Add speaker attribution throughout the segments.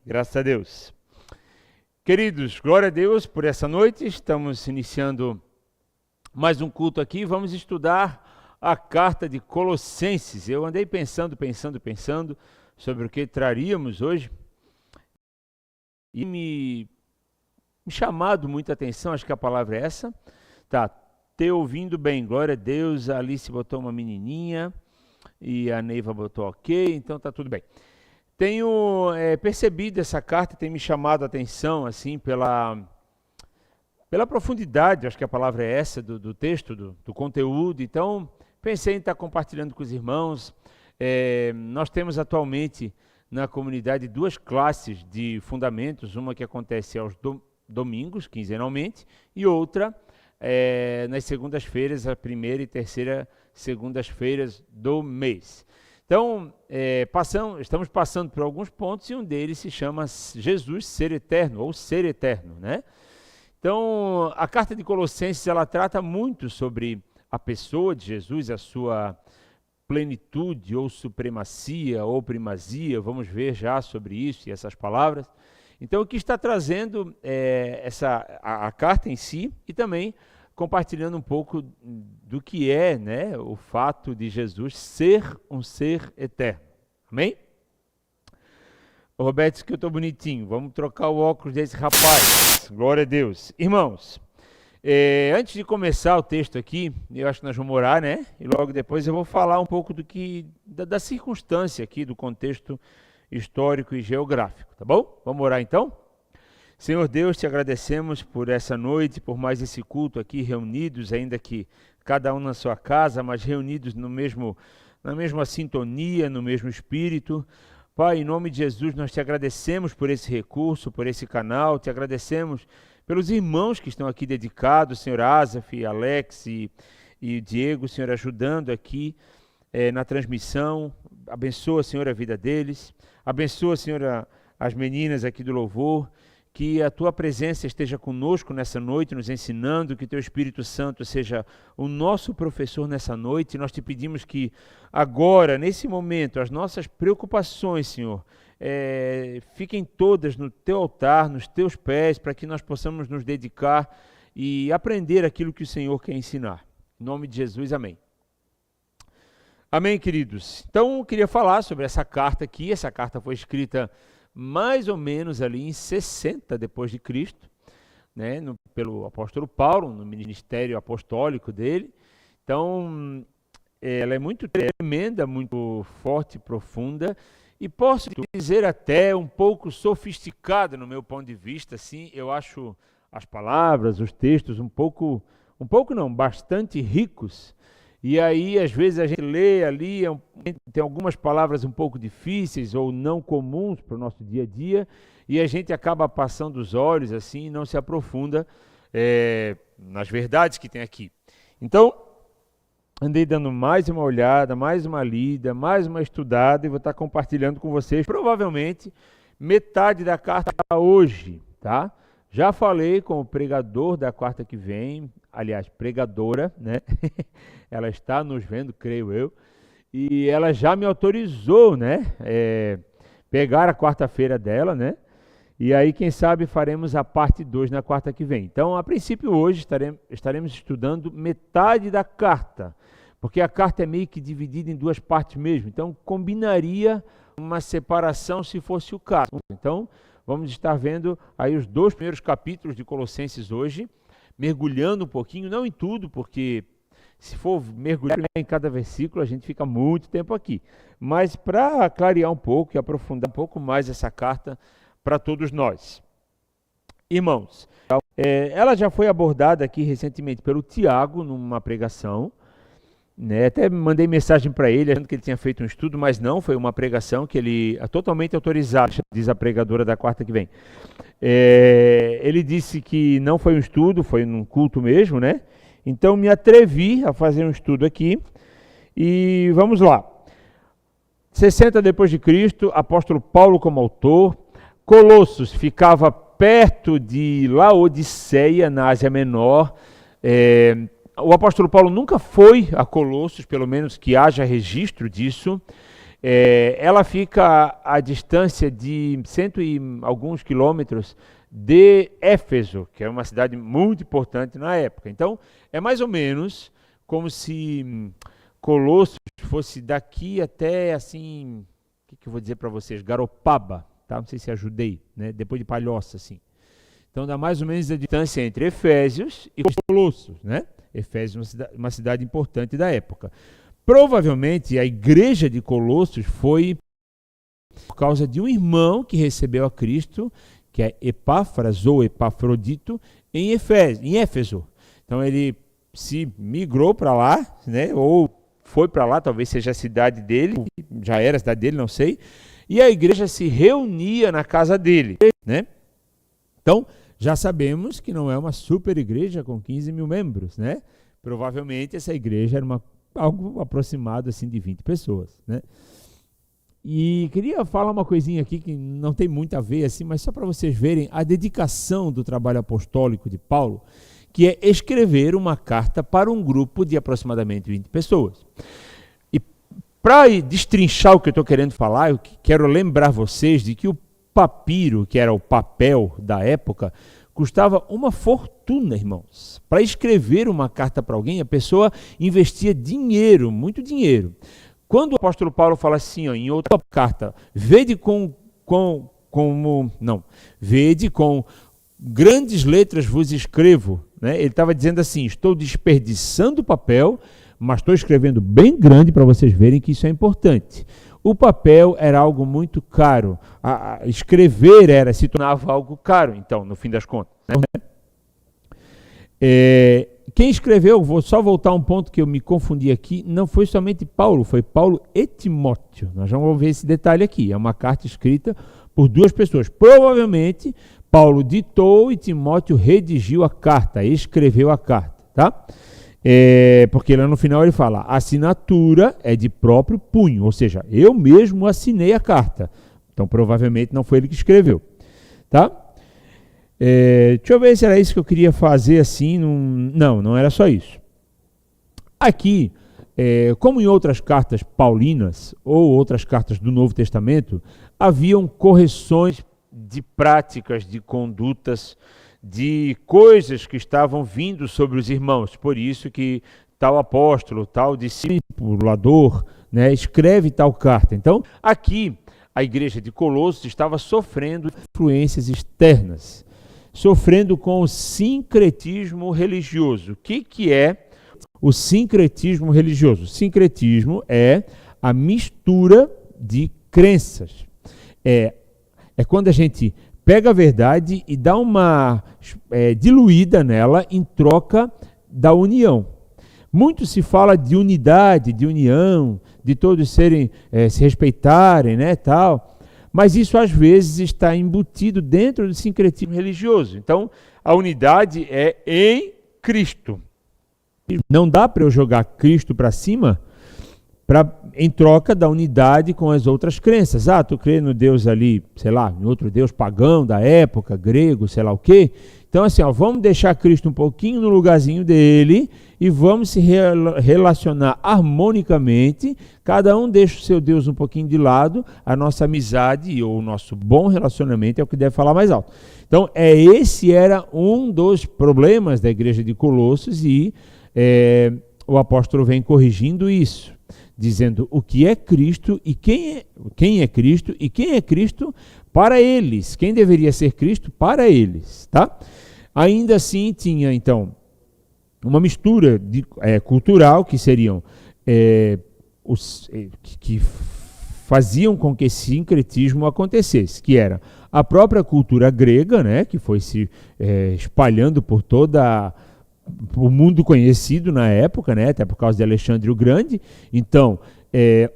Speaker 1: Graças a Deus. Queridos, glória a Deus por essa noite. Estamos iniciando mais um culto aqui. Vamos estudar a carta de Colossenses. Eu andei pensando sobre o que traríamos hoje. E me chamado muita atenção, acho que a palavra é essa. Tá, ter ouvindo bem, glória a Deus. A Alice botou uma menininha e a Neiva botou ok, então tá tudo bem. Tenho percebido essa carta, tem me chamado a atenção assim pela profundidade, acho que a palavra é essa, do texto, do conteúdo. Então, pensei em estar compartilhando com os irmãos. Nós temos atualmente na comunidade duas classes de fundamentos, uma que acontece aos domingos, quinzenalmente, e outra nas segundas-feiras, a primeira e terceira segundas-feiras do mês. Então, estamos passando por alguns pontos e um deles se chama Jesus ser eterno, ou ser eterno, né? Então, a carta de Colossenses, ela trata muito sobre a pessoa de Jesus, a sua plenitude, ou supremacia, ou primazia. Vamos ver já sobre isso e essas palavras. Então, o que está trazendo a carta em si, e também compartilhando um pouco do que é, né, o fato de Jesus ser um ser eterno. Amém? O Roberto disse que eu estou bonitinho. Vamos trocar o óculos desse rapaz. Glória a Deus. Irmãos, antes de começar o texto aqui, eu acho que nós vamos orar, né? E logo depois eu vou falar um pouco da circunstância aqui, do contexto histórico e geográfico, tá bom? Vamos orar então? Senhor Deus, te agradecemos por essa noite, por mais esse culto aqui, reunidos, ainda que cada um na sua casa, mas reunidos na mesma sintonia, no mesmo espírito. Pai, em nome de Jesus, nós te agradecemos por esse recurso, por esse canal, te agradecemos pelos irmãos que estão aqui dedicados, Senhor Asaf, Alex e Diego, Senhor, ajudando aqui na transmissão. Abençoa, Senhor, a vida deles. Abençoa, Senhor, as meninas aqui do louvor. Que a tua presença esteja conosco nessa noite, nos ensinando, que teu Espírito Santo seja o nosso professor nessa noite. Nós te pedimos que agora, nesse momento, as nossas preocupações, Senhor, fiquem todas no teu altar, nos teus pés, para que nós possamos nos dedicar e aprender aquilo que o Senhor quer ensinar. Em nome de Jesus, amém. Amém, queridos. Então, eu queria falar sobre essa carta aqui. Essa carta foi escrita mais ou menos ali em 60 depois de Cristo, né, pelo apóstolo Paulo, no ministério apostólico dele. Então, ela é muito tremenda, muito forte e profunda, e posso dizer até um pouco sofisticada no meu ponto de vista. Assim, eu acho as palavras, os textos bastante ricos. E aí, às vezes, a gente lê ali, tem algumas palavras um pouco difíceis ou não comuns para o nosso dia a dia, e a gente acaba passando os olhos assim e não se aprofunda nas verdades que tem aqui. Então, andei dando mais uma olhada, mais uma lida, mais uma estudada, e vou estar compartilhando com vocês, provavelmente, metade da carta hoje, tá? Já falei com o pregador da quarta que vem, aliás, pregadora, né? Ela está nos vendo, creio eu, e ela já me autorizou, né? Pegar a quarta-feira dela, né? E aí, quem sabe, faremos a parte 2 na quarta que vem. Então, a princípio, hoje estaremos estudando metade da carta, porque a carta é meio que dividida em duas partes mesmo, então combinaria uma separação se fosse o caso. Então, vamos estar vendo aí os 2 primeiros capítulos de Colossenses hoje, mergulhando um pouquinho, não em tudo, porque se for mergulhar em cada versículo, a gente fica muito tempo aqui. Mas para clarear um pouco e aprofundar um pouco mais essa carta para todos nós. Irmãos, ela já foi abordada aqui recentemente pelo Tiago, numa pregação, né? Até mandei mensagem para ele, achando que ele tinha feito um estudo, mas não, foi uma pregação que ele é totalmente autorizado, diz a pregadora da quarta que vem. Ele disse que não foi um estudo, foi num culto mesmo, né? Então me atrevi a fazer um estudo aqui e vamos lá. 60 depois de Cristo, apóstolo Paulo como autor. Colossos ficava perto de Laodiceia, na Ásia Menor. O apóstolo Paulo nunca foi a Colossos, pelo menos que haja registro disso. Ela fica à distância de cento e alguns quilômetros de Éfeso, que é uma cidade muito importante na época. Então, é mais ou menos como se Colossos fosse daqui até, assim, o que eu vou dizer para vocês? Garopaba, tá? Não sei se ajudei, né? Depois de Palhoça, assim. Então, dá mais ou menos a distância entre Efésios e Colossos, né? Efésios é uma cidade importante da época. Provavelmente, a igreja de Colossos foi por causa de um irmão que recebeu a Cristo, que é Epáfras ou Epafrodito, em Éfeso. Então, ele se migrou para lá, né? Ou foi para lá, talvez seja a cidade dele, já era a cidade dele, não sei. E a igreja se reunia na casa dele, né? Então, já sabemos que não é uma super igreja com 15 mil membros, né? Provavelmente essa igreja era algo aproximado assim de 20 pessoas, né? E queria falar uma coisinha aqui que não tem muito a ver assim, mas só para vocês verem a dedicação do trabalho apostólico de Paulo, que é escrever uma carta para um grupo de aproximadamente 20 pessoas. E para destrinchar o que eu estou querendo falar, eu quero lembrar vocês de que o papiro, que era o papel da época, custava uma fortuna, irmãos. Para escrever uma carta para alguém, a pessoa investia dinheiro, muito dinheiro. Quando o apóstolo Paulo fala assim, ó, em outra carta, vede com grandes letras vos escrevo, né? Ele estava dizendo assim, estou desperdiçando papel, mas estou escrevendo bem grande para vocês verem que isso é importante. O papel era algo muito caro, escrever se tornava algo caro, então, no fim das contas, né? Quem escreveu, vou só voltar a um ponto que eu me confundi aqui, não foi somente Paulo, foi Paulo e Timóteo. Nós vamos ver esse detalhe aqui, é uma carta escrita por duas pessoas. Provavelmente, Paulo ditou e Timóteo redigiu a carta, escreveu a carta, tá? Porque lá no final ele fala, a assinatura é de próprio punho, ou seja, eu mesmo assinei a carta. Então, provavelmente não foi ele que escreveu, tá? Deixa eu ver se era isso que eu queria fazer assim. Não era só isso. Aqui, como em outras cartas paulinas ou outras cartas do Novo Testamento, haviam correções de práticas, de condutas, de coisas que estavam vindo sobre os irmãos. Por isso que tal apóstolo, tal discipulador, né, escreve tal carta. Então, aqui, a igreja de Colossos estava sofrendo influências externas, sofrendo com o sincretismo religioso. O que é o sincretismo religioso? O sincretismo é a mistura de crenças. É quando a gente pega a verdade e dá uma diluída nela em troca da união. Muito se fala de unidade, de união, de todos se respeitarem, né, tal. Mas isso às vezes está embutido dentro do sincretismo religioso. Então, a unidade é em Cristo. Não dá para eu jogar Cristo para cima em troca da unidade com as outras crenças. Tu crê no Deus ali, sei lá, em outro Deus pagão da época, grego, sei lá o quê. Então, assim, vamos deixar Cristo um pouquinho no lugarzinho dele e vamos se relacionar harmonicamente. Cada um deixa o seu Deus um pouquinho de lado, a nossa amizade ou o nosso bom relacionamento é o que deve falar mais alto. Então, esse era um dos problemas da igreja de Colossos e o apóstolo vem corrigindo isso, dizendo o que é Cristo e quem é Cristo e quem é Cristo para eles, quem deveria ser Cristo para eles, tá? Ainda assim tinha então uma mistura cultural que seriam que faziam com que esse sincretismo acontecesse, que era a própria cultura grega, né, que foi se espalhando por toda o mundo conhecido na época, né, até por causa de Alexandre o Grande. Então,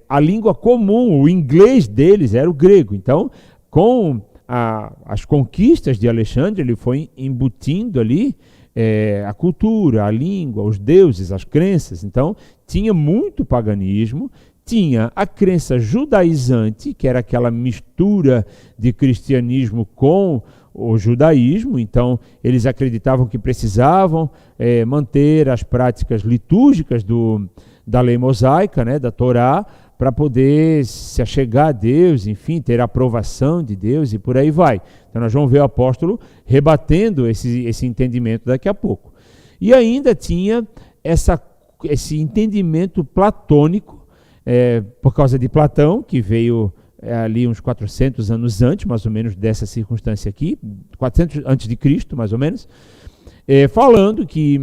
Speaker 1: a língua comum, o inglês deles era o grego. Então, com as conquistas de Alexandre, ele foi embutindo ali a cultura, a língua, os deuses, as crenças. Então, tinha muito paganismo, tinha a crença judaizante, que era aquela mistura de cristianismo com o judaísmo. Então, eles acreditavam que precisavam manter as práticas litúrgicas da lei mosaica, né, da Torá, para poder se achegar a Deus, enfim, ter a aprovação de Deus e por aí vai. Então nós vamos ver o apóstolo rebatendo esse entendimento daqui a pouco. E ainda tinha esse entendimento platônico, por causa de Platão, que veio ali uns 400 anos antes, mais ou menos, dessa circunstância aqui, 400 antes de Cristo, mais ou menos, falando que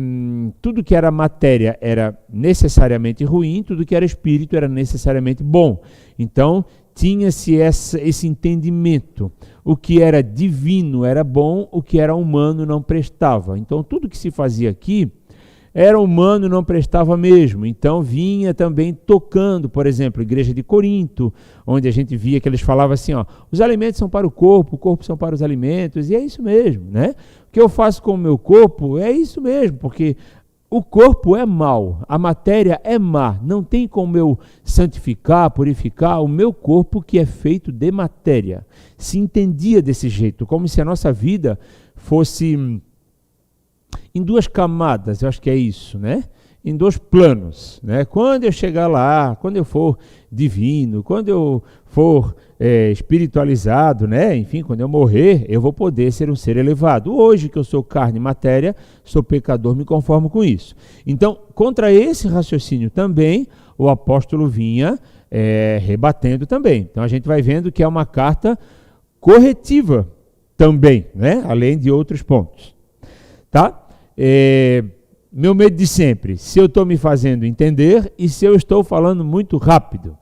Speaker 1: tudo que era matéria era necessariamente ruim, tudo que era espírito era necessariamente bom. Então, tinha-se esse entendimento. O que era divino era bom, o que era humano não prestava. Então, tudo que se fazia aqui era humano, não prestava mesmo. Então vinha também tocando, por exemplo, a igreja de Corinto, onde a gente via que eles falavam assim, os alimentos são para o corpo são para os alimentos, e é isso mesmo, né? O que eu faço com o meu corpo é isso mesmo, porque o corpo é mau, a matéria é má, não tem como eu santificar, purificar o meu corpo que é feito de matéria. Se entendia desse jeito, como se a nossa vida fosse em duas camadas, eu acho que é isso, né? Em dois planos, né? Quando eu chegar lá, quando eu for divino, quando eu for espiritualizado, né? Enfim, quando eu morrer, eu vou poder ser um ser elevado. Hoje que eu sou carne e matéria, sou pecador, me conformo com isso. Então, contra esse raciocínio também, o apóstolo vinha rebatendo também. Então, a gente vai vendo que é uma carta corretiva também, né? Além de outros pontos. Tá? Meu medo de sempre, se eu estou me fazendo entender e se eu estou falando muito rápido.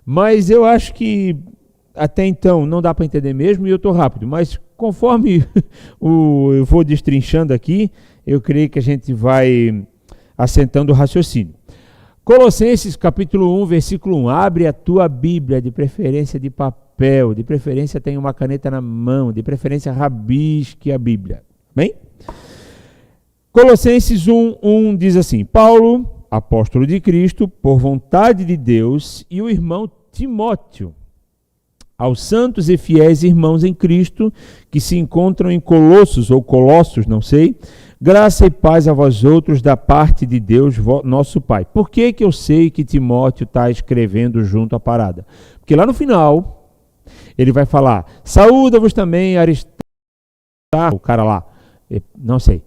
Speaker 1: Mas eu acho que até então não dá para entender mesmo e eu estou rápido. Mas conforme eu vou destrinchando aqui, eu creio que a gente vai assentando o raciocínio. Colossenses capítulo 1, versículo 1. Abre a tua Bíblia, de preferência de papel, de preferência tenha uma caneta na mão, de preferência rabisque a Bíblia. Bem? Colossenses 1 diz assim: Paulo, apóstolo de Cristo, por vontade de Deus, e o irmão Timóteo, aos santos e fiéis irmãos em Cristo, que se encontram em Colossos, ou Colossos, não sei, graça e paz a vós outros da parte de Deus, nosso Pai. Por que eu sei que Timóteo está escrevendo junto à parada? Porque lá no final, ele vai falar, saúda-vos também Aristarco, o cara lá, não sei,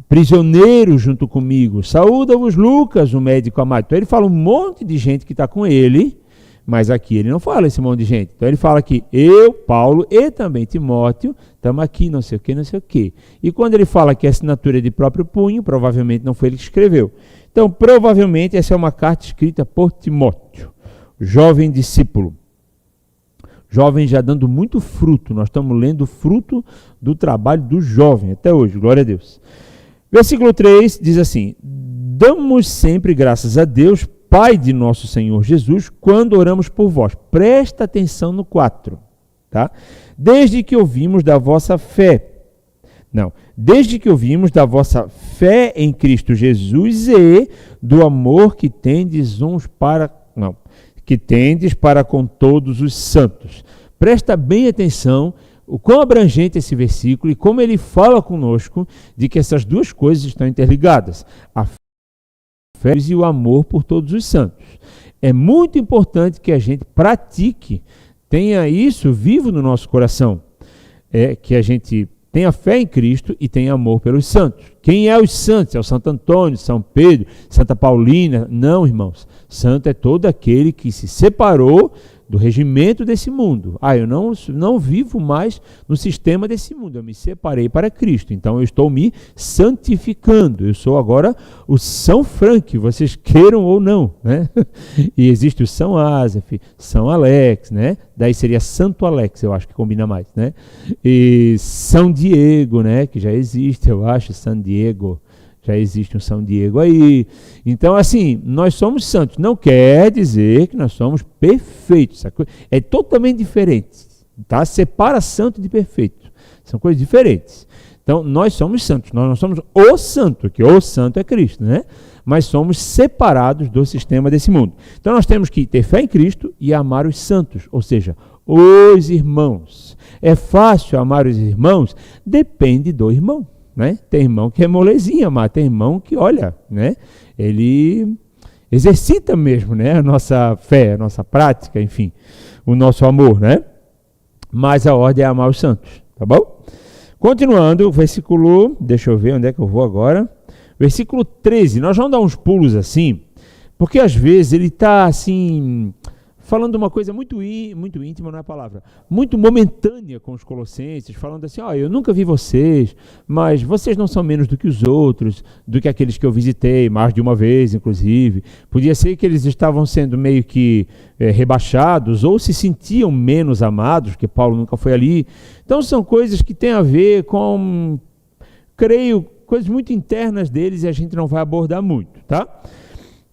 Speaker 1: prisioneiro junto comigo, saúda-vos Lucas, o médico amado. Então ele fala um monte de gente que está com ele, mas aqui ele não fala esse monte de gente. Então ele fala que eu, Paulo e também Timóteo, estamos aqui, não sei o que, não sei o que. E quando ele fala que a assinatura é de próprio punho, provavelmente não foi ele que escreveu. Então provavelmente essa é uma carta escrita por Timóteo, jovem discípulo. Jovem já dando muito fruto, nós estamos lendo o fruto do trabalho do jovem até hoje, glória a Deus. Versículo 3 diz assim: damos sempre graças a Deus, Pai de nosso Senhor Jesus, quando oramos por vós. Presta atenção no 4, tá? Desde que ouvimos da vossa fé. Não, desde que ouvimos da vossa fé em Cristo Jesus e do amor que tendes que tendes para com todos os santos. Presta bem atenção o quão abrangente esse versículo e como ele fala conosco de que essas duas coisas estão interligadas. A fé e o amor por todos os santos. É muito importante que a gente pratique, tenha isso vivo no nosso coração. Que a gente tenha fé em Cristo e tenha amor pelos santos. Quem é os santos? É o Santo Antônio, São Pedro, Santa Paulina? Não, irmãos. Santo é todo aquele que se separou do regimento desse mundo. Eu não vivo mais no sistema desse mundo, eu me separei para Cristo, então eu estou me santificando, eu sou agora o São Frank, vocês queiram ou não, né? E existe o São Asaf, São Alex, né? Daí seria Santo Alex, eu acho que combina mais, né? E São Diego, né? Que já existe, eu acho, San Diego. Já existe um São Diego aí. Então, assim, nós somos santos. Não quer dizer que nós somos perfeitos. É totalmente diferente. Tá? Separa santo de perfeito. São coisas diferentes. Então, nós somos santos. Nós não somos o santo, que o santo é Cristo, né? Mas somos separados do sistema desse mundo. Então, nós temos que ter fé em Cristo e amar os santos, ou seja, os irmãos. É fácil amar os irmãos? Depende do irmão. Né? Tem irmão que é molezinha, mas tem irmão que, olha, né? Ele exercita mesmo, né, a nossa fé, a nossa prática, enfim, o nosso amor, né? Mas a ordem é amar os santos, tá bom? Continuando, o versículo, deixa eu ver onde é que eu vou agora. Versículo 13, nós vamos dar uns pulos assim, porque às vezes ele está assim, falando uma coisa muito íntima, não é a palavra, muito momentânea com os colossenses, falando assim, eu nunca vi vocês, mas vocês não são menos do que os outros, do que aqueles que eu visitei, mais de uma vez, inclusive. Podia ser que eles estavam sendo meio que rebaixados, ou se sentiam menos amados, porque Paulo nunca foi ali. Então são coisas que têm a ver com, creio, coisas muito internas deles e a gente não vai abordar muito, tá?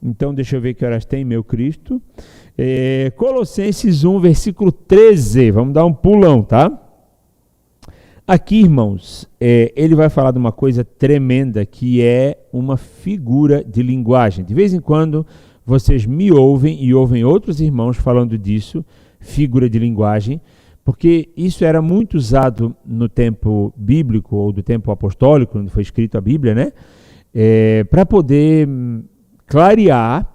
Speaker 1: Então deixa eu ver que horas tem, meu Cristo. Colossenses 1, versículo 13, vamos dar um pulão, tá? Aqui, irmãos, ele vai falar de uma coisa tremenda, que é uma figura de linguagem. De vez em quando, vocês me ouvem e ouvem outros irmãos falando disso, figura de linguagem, porque isso era muito usado no tempo bíblico, ou do tempo apostólico, quando foi escrito a Bíblia, né? Para poder clarear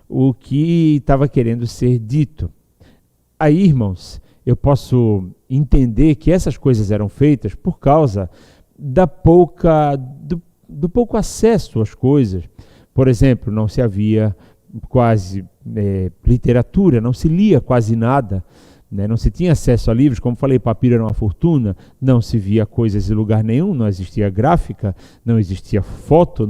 Speaker 1: o que estava querendo ser dito. Aí, irmãos, eu posso entender que essas coisas eram feitas por causa do pouco acesso às coisas. Por exemplo, não se havia quase literatura, não se lia quase nada, né? Não se tinha acesso a livros, como falei, papiro era uma fortuna, não se via coisas em lugar nenhum, não existia gráfica, não existia foto,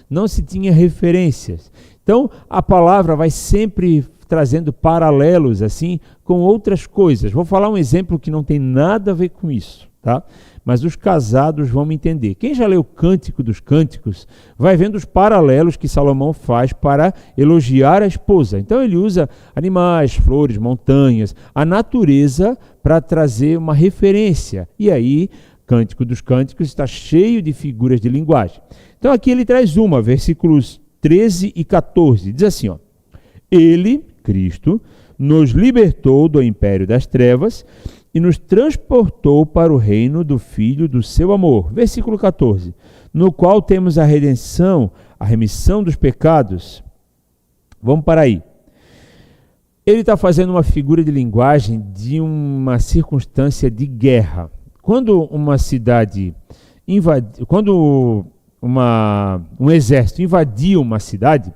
Speaker 1: não se tinha referências. Então, a palavra vai sempre trazendo paralelos assim com outras coisas. Vou falar um exemplo que não tem nada a ver com isso, tá? Mas os casados vão me entender. Quem já leu o Cântico dos Cânticos vai vendo os paralelos que Salomão faz para elogiar a esposa. Então ele usa animais, flores, montanhas, a natureza para trazer uma referência. E aí, Cântico dos Cânticos está cheio de figuras de linguagem. Então aqui ele traz versículos 13 e 14, diz assim, Ele, Cristo, nos libertou do império das trevas e nos transportou para o reino do Filho do seu amor. Versículo 14, no qual temos a redenção, a remissão dos pecados. Vamos para aí. Ele está fazendo uma figura de linguagem de uma circunstância de guerra. Quando uma cidade um exército invadia uma cidade,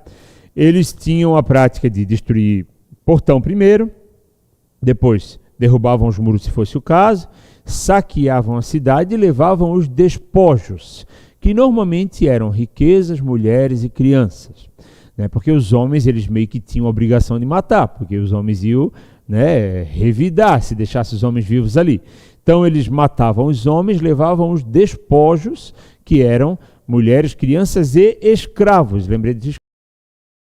Speaker 1: eles tinham a prática de destruir portão primeiro, depois derrubavam os muros se fosse o caso, saqueavam a cidade e levavam os despojos, que normalmente eram riquezas, mulheres e crianças, né? Porque os homens, eles meio que tinham a obrigação de matar, porque os homens iam, né, revidar se deixasse os homens vivos ali. Então eles matavam os homens, levavam os despojos, que eram mulheres, crianças e escravos. Lembrei de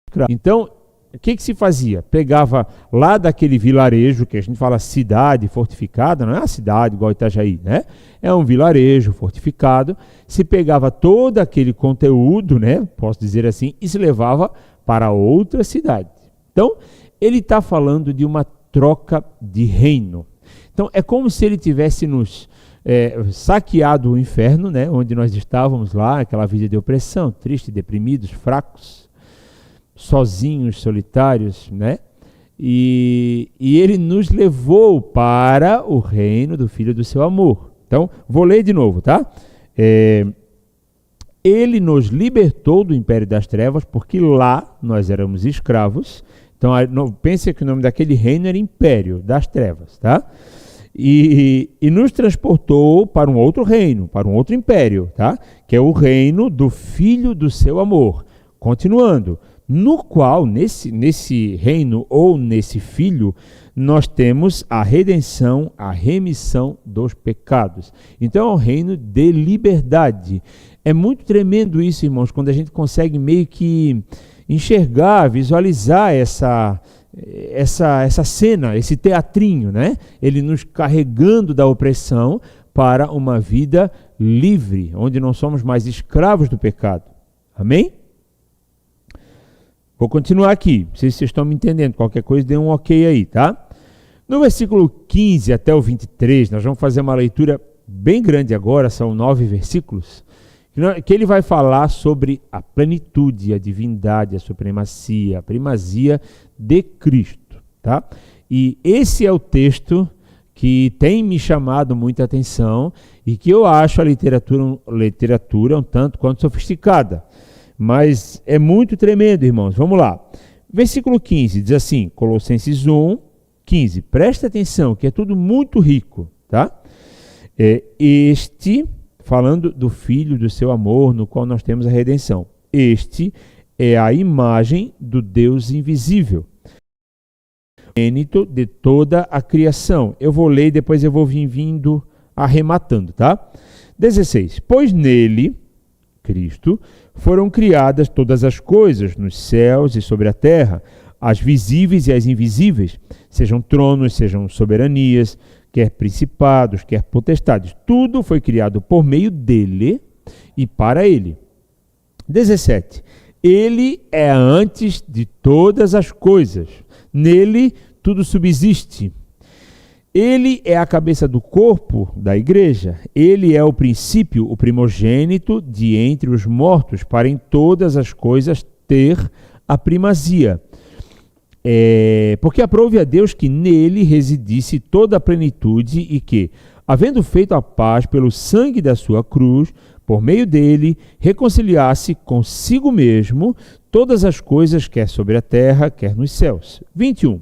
Speaker 1: escravos. Então, o que se fazia? Pegava lá daquele vilarejo, que a gente fala cidade fortificada, não é uma cidade igual Itajaí, né? É um vilarejo fortificado. Se pegava todo aquele conteúdo, né? Posso dizer assim, e se levava para outra cidade. Então, ele está falando de uma troca de reino. Então, é como se ele tivesse nos saqueado o inferno, né, onde nós estávamos lá, aquela vida de opressão, tristes, deprimidos, fracos, sozinhos, solitários, né? E ele nos levou para o reino do Filho do seu amor. Então, vou ler de novo, tá? Ele nos libertou do império das trevas, porque lá nós éramos escravos. Então, pense que o nome daquele reino era Império das Trevas, tá? E nos transportou para um outro reino, para um outro império, tá? Que é o reino do Filho do seu amor. Continuando, no qual, nesse reino ou nesse Filho, nós temos a redenção, a remissão dos pecados. Então é um reino de liberdade. É muito tremendo isso, irmãos, quando a gente consegue meio que enxergar, visualizar essa cena, esse teatrinho, né? Ele nos carregando da opressão para uma vida livre, onde não somos mais escravos do pecado. Amém? Vou continuar aqui, não sei se vocês estão me entendendo, qualquer coisa dê um ok aí, tá? No versículo 15 até o 23, nós vamos fazer uma leitura bem grande agora, são 9 versículos, que ele vai falar sobre a plenitude, a divindade, a supremacia, a primazia de Cristo, tá? E esse é o texto que tem me chamado muita atenção e que eu acho a literatura um tanto quanto sofisticada. Mas é muito tremendo, irmãos. Vamos lá. Versículo 15 diz assim, Colossenses 1, 15. Presta atenção, que é tudo muito rico, tá? Falando do Filho do seu amor, no qual nós temos a redenção. Este é a imagem do Deus invisível, de toda a criação. Eu vou ler e depois eu vou vindo arrematando, tá? 16. Pois nele, Cristo, foram criadas todas as coisas, nos céus e sobre a terra, as visíveis e as invisíveis, sejam tronos, sejam soberanias, quer principados, quer potestades. Tudo foi criado por meio dele e para ele. 17. Ele é antes de todas as coisas. Nele tudo subsiste. Ele é a cabeça do corpo da igreja. Ele é o princípio, o primogênito de entre os mortos, para em todas as coisas ter a primazia. Porque aprouve a Deus que nele residisse toda a plenitude e que, havendo feito a paz pelo sangue da sua cruz, por meio dele, reconciliasse consigo mesmo todas as coisas, quer sobre a terra, quer nos céus. 21.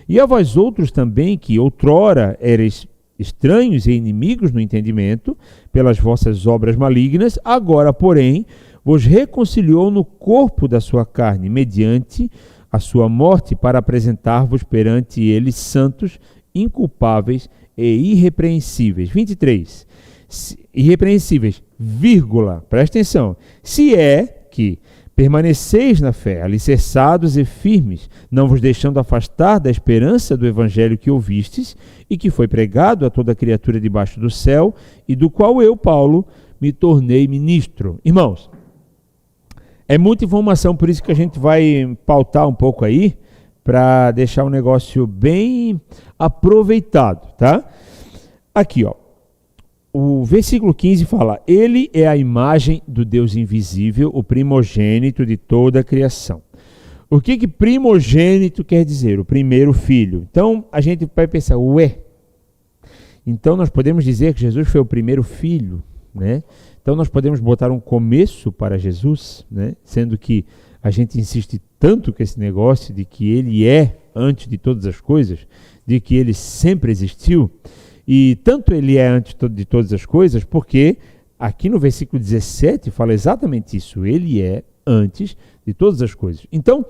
Speaker 1: E a vós outros também, que outrora erais estranhos e inimigos no entendimento, pelas vossas obras malignas, agora, porém, vos reconciliou no corpo da sua carne, mediante a sua morte, para apresentar-vos perante ele santos, inculpáveis e irrepreensíveis. 23. Irrepreensíveis, vírgula, presta atenção, se é que permaneceis na fé, alicerçados e firmes, não vos deixando afastar da esperança do evangelho que ouvistes e que foi pregado a toda criatura debaixo do céu, e do qual eu, Paulo, me tornei ministro. Irmãos, é muita informação, por isso que a gente vai pautar um pouco aí, para deixar um negócio bem aproveitado, tá? Aqui, ó. O versículo 15 fala, ele é a imagem do Deus invisível, o primogênito de toda a criação. O que primogênito quer dizer? O primeiro filho. Então, a gente vai pensar, então nós podemos dizer que Jesus foi o primeiro filho, né? Então, nós podemos botar um começo para Jesus, né? Sendo que a gente insiste tanto com esse negócio de que ele é antes de todas as coisas, de que ele sempre existiu. E tanto ele é antes de todas as coisas, porque aqui no versículo 17 fala exatamente isso. Ele é antes de todas as coisas. Então,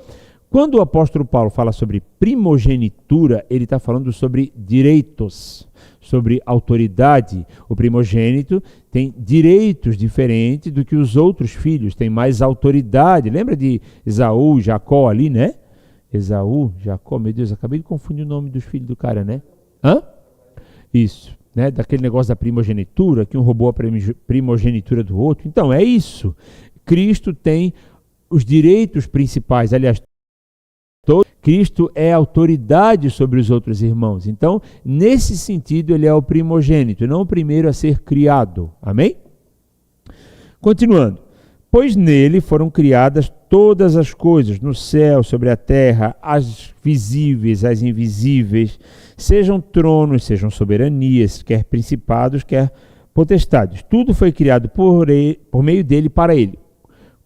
Speaker 1: quando o apóstolo Paulo fala sobre primogenitura, ele está falando sobre direitos, sobre autoridade. O primogênito tem direitos diferentes do que os outros filhos, tem mais autoridade. Lembra de Esaú, Jacó ali, né? Esaú, Jacó, meu Deus, acabei de confundir o nome dos filhos do cara, né? Isso, né? Daquele negócio da primogenitura, que um roubou a primogenitura do outro. Então, é isso. Cristo tem os direitos principais. Aliás, Cristo é autoridade sobre os outros irmãos. Então, nesse sentido, ele é o primogênito, não o primeiro a ser criado. Amém? Continuando. Pois nele foram criadas todas as coisas, no céu, sobre a terra, as visíveis, as invisíveis, sejam tronos, sejam soberanias, quer principados, quer potestades. Tudo foi criado por meio dele, para ele.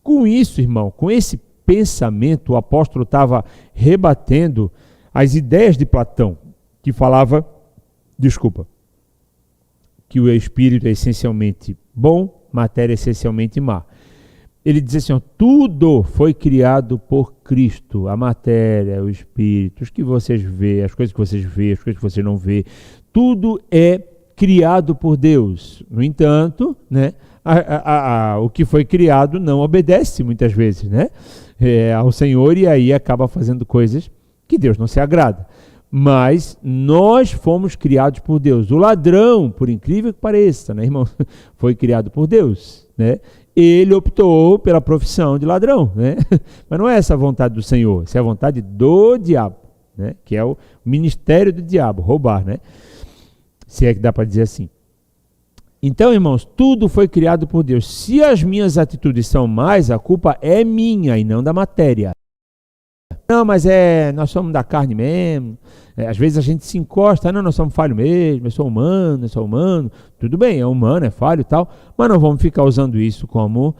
Speaker 1: Com isso, irmão, com esse pensamento, o apóstolo estava rebatendo as ideias de Platão, que falava, que o espírito é essencialmente bom, matéria é essencialmente má. Ele diz assim, tudo foi criado por Cristo, a matéria, o espírito, os que vocês vê, as coisas que vocês vê, as coisas que vocês não vê, tudo é criado por Deus. No entanto, né, o que foi criado não obedece muitas vezes, né, ao Senhor, e aí acaba fazendo coisas que Deus não se agrada. Mas nós fomos criados por Deus. O ladrão, por incrível que pareça, né, irmão, foi criado por Deus, né? Ele optou pela profissão de ladrão, né? Mas não é essa a vontade do Senhor, essa é a vontade do diabo, né? Que é o ministério do diabo, roubar, né? Se é que dá para dizer assim. Então, irmãos, tudo foi criado por Deus. Se as minhas atitudes são más, a culpa é minha e não da matéria. Não, mas nós somos da carne mesmo. Às vezes a gente se encosta, não, nós somos falhos mesmo, eu sou humano. Tudo bem, é humano, é falho e tal, mas não vamos ficar usando isso como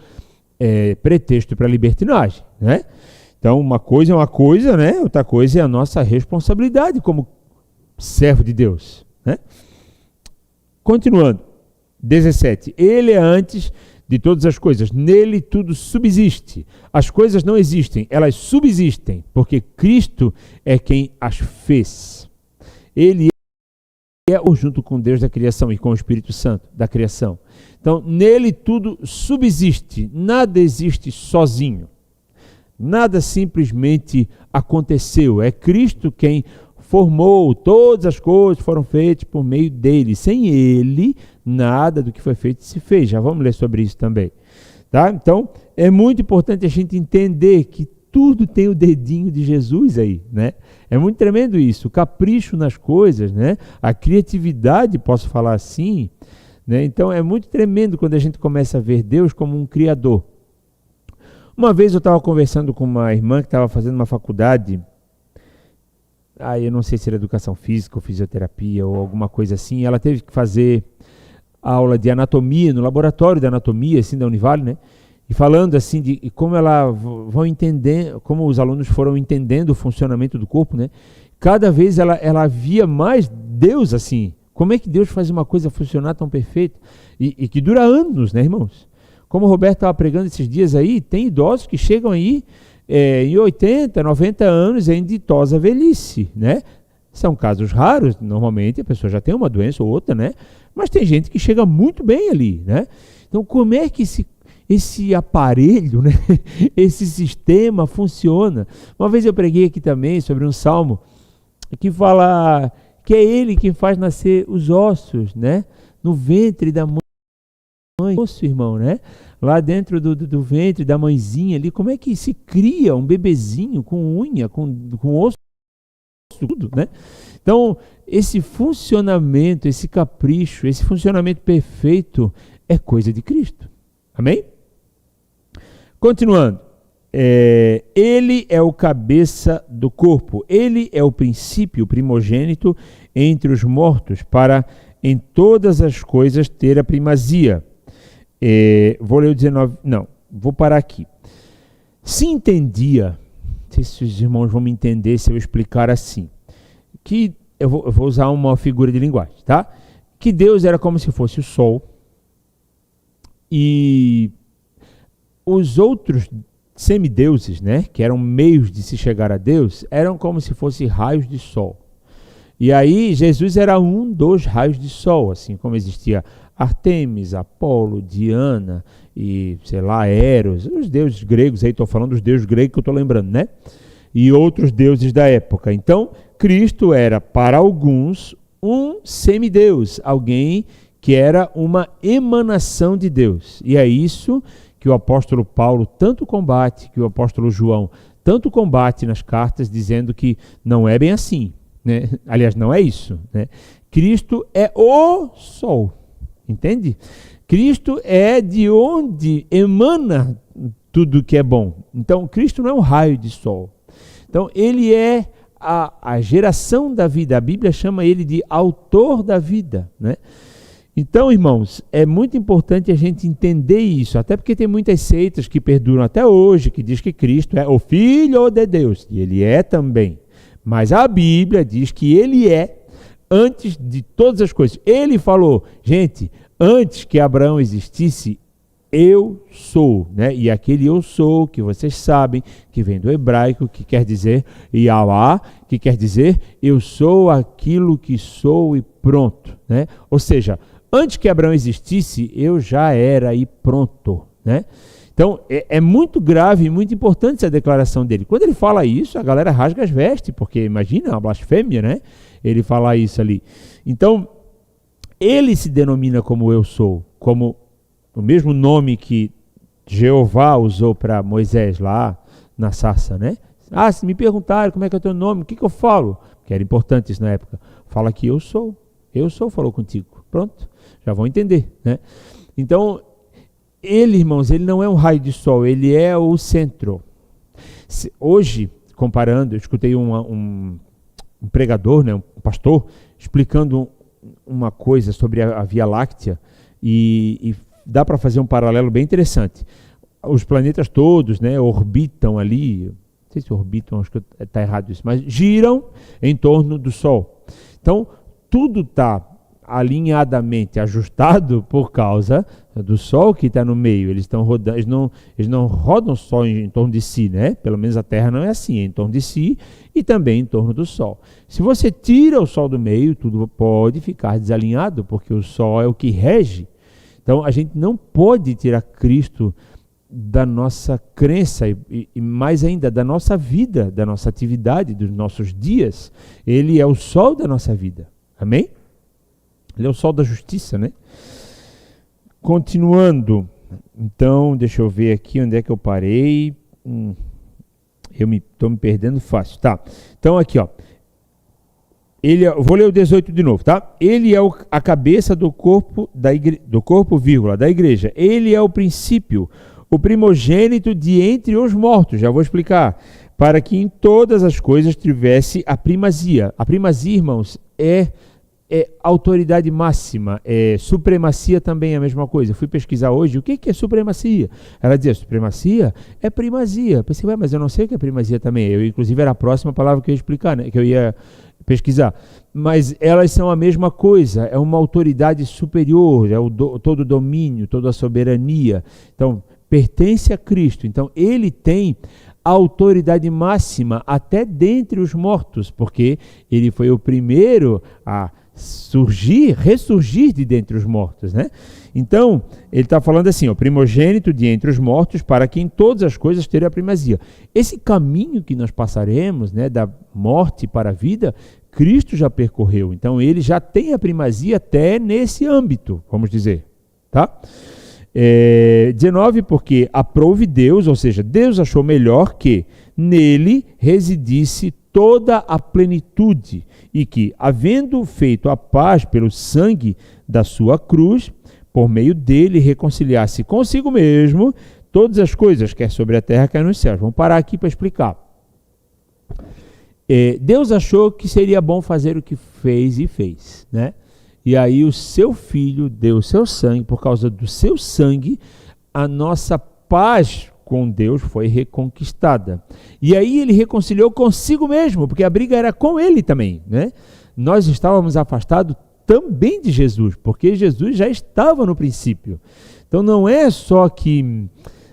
Speaker 1: pretexto para libertinagem, né? Então, uma coisa é uma coisa, né? Outra coisa é a nossa responsabilidade como servo de Deus, né? Continuando, 17. Ele é antes de todas as coisas, nele tudo subsiste. As coisas não existem, elas subsistem, porque Cristo é quem as fez. Ele é o junto com Deus da criação e com o Espírito Santo da criação. Então, nele tudo subsiste, nada existe sozinho. Nada simplesmente aconteceu, é Cristo quem formou, todas as coisas foram feitas por meio dele. Sem ele, nada do que foi feito se fez. Já vamos ler sobre isso também. Tá? Então, é muito importante a gente entender que tudo tem o dedinho de Jesus aí, né? É muito tremendo isso, o capricho nas coisas, né? A criatividade, posso falar assim, né? Então, é muito tremendo quando a gente começa a ver Deus como um criador. Uma vez eu estava conversando com uma irmã que estava fazendo uma faculdade, eu não sei se era educação física ou fisioterapia ou alguma coisa assim, ela teve que fazer aula de anatomia no laboratório de anatomia assim da Univale, né? E falando assim de como vão entender, como os alunos foram entendendo o funcionamento do corpo, né? Cada vez ela via mais Deus assim. Como é que Deus faz uma coisa funcionar tão perfeito e que dura anos, né, irmãos? Como o Roberto estava pregando esses dias aí, tem idosos que chegam aí em 80, 90 anos em ditosa velhice, né? São casos raros, normalmente a pessoa já tem uma doença ou outra, né? Mas tem gente que chega muito bem ali, né? Então, como é que esse aparelho, né? Esse sistema funciona? Uma vez eu preguei aqui também sobre um salmo que fala que é ele quem faz nascer os ossos, né? No ventre da mãe, osso, irmão, né? Lá dentro do ventre da mãezinha ali, como é que se cria um bebezinho com unha, com osso, tudo, né? Então, esse funcionamento, esse capricho, esse funcionamento perfeito é coisa de Cristo. Amém? Continuando. Ele é o cabeça do corpo. Ele é o princípio, o primogênito entre os mortos, para em todas as coisas ter a primazia. Vou ler o 19. Não, vou parar aqui. Se entendia, não sei se os irmãos vão me entender se eu explicar assim, que eu vou usar uma figura de linguagem, tá? Que Deus era como se fosse o sol e os outros semideuses, né, que eram meios de se chegar a Deus, eram como se fossem raios de sol. E aí Jesus era um dos raios de sol, assim como existia Artemis, Apolo, Diana e, sei lá, Eros, os deuses gregos, aí estou falando dos deuses gregos que eu estou lembrando, né? E outros deuses da época. Então, Cristo era, para alguns, um semideus, alguém que era uma emanação de Deus. E é isso que o apóstolo Paulo tanto combate, que o apóstolo João tanto combate nas cartas, dizendo que não é bem assim, né? Aliás, não é isso, né? Cristo é o sol, entende? Cristo é de onde emana tudo que é bom. Então, Cristo não é um raio de sol. Então, ele é a geração da vida. A Bíblia chama ele de autor da vida, né? Então, irmãos, é muito importante a gente entender isso, até porque tem muitas seitas que perduram até hoje, que diz que Cristo é o Filho de Deus, e ele é também. Mas a Bíblia diz que ele é antes de todas as coisas. Ele falou, gente, antes que Abraão existisse, eu sou, né? E aquele eu sou, que vocês sabem, que vem do hebraico, que quer dizer Yahweh, que quer dizer eu sou aquilo que sou e pronto, né? Ou seja, antes que Abraão existisse, eu já era e pronto, né? Então, é muito grave e muito importante essa declaração dele. Quando ele fala isso, a galera rasga as vestes, porque imagina, uma blasfêmia, né? Ele falar isso ali. Então, ele se denomina como eu sou, como o mesmo nome que Jeová usou para Moisés lá na sarça, né? Se me perguntarem como é que é o teu nome, o que eu falo? Que era importante isso na época. Fala que eu sou falou contigo. Pronto, já vão entender, né? Então, ele, irmãos, ele não é um raio de sol, ele é o centro. Hoje, comparando, eu escutei um pregador, né, um pastor, explicando uma coisa sobre a Via Láctea e dá para fazer um paralelo bem interessante. Os planetas todos, né, orbitam ali, não sei se orbitam, acho que está errado isso, mas giram em torno do Sol. Então, tudo está alinhadamente ajustado por causa do Sol que está no meio. Eles estão rodando, eles não rodam só em torno de si, né? Pelo menos a Terra não é assim, é em torno de si e também em torno do Sol. Se você tira o Sol do meio, tudo pode ficar desalinhado, porque o Sol é o que rege. Então a gente não pode tirar Cristo da nossa crença e mais ainda da nossa vida, da nossa atividade, dos nossos dias. Ele é o Sol da nossa vida. Amém? Ele é o sol da justiça, né? Continuando, então, deixa eu ver aqui onde é que eu parei. Estou me perdendo fácil. Tá, então aqui, ó. Vou ler o 18 de novo, tá? Ele é a cabeça do corpo, da igreja. Ele é o princípio, o primogênito de entre os mortos. Já vou explicar. Para que em todas as coisas tivesse a primazia. A primazia, irmãos, é autoridade máxima, supremacia também é a mesma coisa. Eu fui pesquisar hoje o que é supremacia. Ela dizia, supremacia é primazia. Eu pensei, mas eu não sei o que é primazia também. Inclusive, era a próxima palavra que eu ia explicar, né? Que eu ia pesquisar. Mas elas são a mesma coisa, é uma autoridade superior, todo o domínio, toda a soberania. Então, pertence a Cristo. Então, ele tem a autoridade máxima até dentre os mortos, porque ele foi o primeiro a ressurgir de dentre os mortos, né? Então, ele está falando assim, o primogênito de entre os mortos, para que em todas as coisas tenha a primazia. Esse caminho que nós passaremos, né, da morte para a vida, Cristo já percorreu. Então, ele já tem a primazia até nesse âmbito, vamos dizer, tá? 19, porque aprouve Deus, ou seja, Deus achou melhor que nele residisse toda a plenitude e que, havendo feito a paz pelo sangue da sua cruz, por meio dele reconciliasse consigo mesmo todas as coisas, quer sobre a terra, quer nos céus. Vamos parar aqui para explicar. Deus achou que seria bom fazer o que fez e fez, né? E aí o seu filho deu o seu sangue, por causa do seu sangue, a nossa paz com Deus foi reconquistada. E aí ele reconciliou consigo mesmo, porque a briga era com ele também, né? Nós estávamos afastados também de Jesus, porque Jesus já estava no princípio. Então não é só que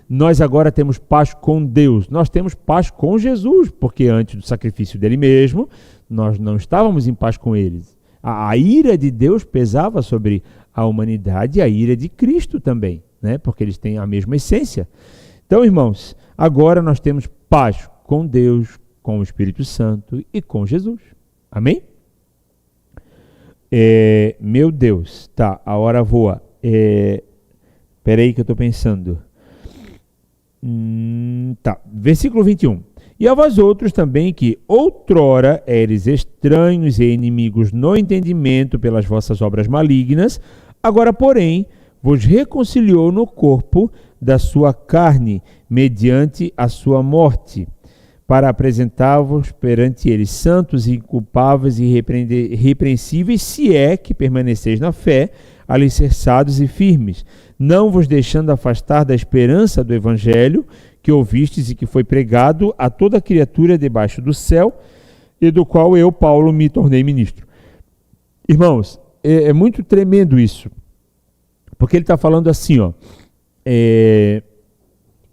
Speaker 1: nós agora temos paz com Deus, nós temos paz com Jesus, porque antes do sacrifício dele mesmo, nós não estávamos em paz com eles. A ira de Deus pesava sobre a humanidade e a ira de Cristo também, né? Porque eles têm a mesma essência. Então, irmãos, agora nós temos paz com Deus, com o Espírito Santo e com Jesus. Amém? Meu Deus, tá, a hora voa. Peraí que eu estou pensando. Tá, versículo 21. E a vós outros também que outrora eres estranhos e inimigos no entendimento pelas vossas obras malignas, agora, porém, vos reconciliou no corpo da sua carne, mediante a sua morte, para apresentar-vos perante ele santos, inculpáveis e irrepreensíveis, se é que permaneceis na fé, alicerçados e firmes, não vos deixando afastar da esperança do evangelho que ouvistes e que foi pregado a toda criatura debaixo do céu, e do qual eu, Paulo, me tornei ministro. Irmãos, é muito tremendo isso, porque ele está falando assim, ó,